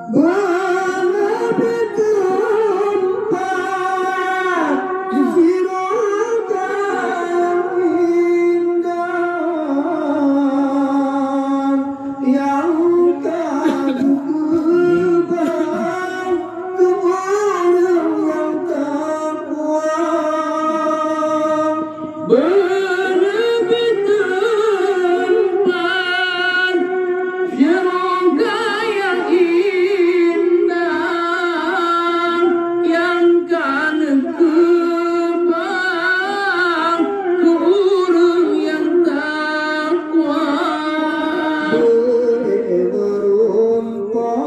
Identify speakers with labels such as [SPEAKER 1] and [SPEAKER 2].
[SPEAKER 1] berlebih tempat di Siroga yang indah yang tak berubah kepada yang takwa berlebih tempat Siroga yang indah yang kan kebang ke urung yang takwa boleh berumpah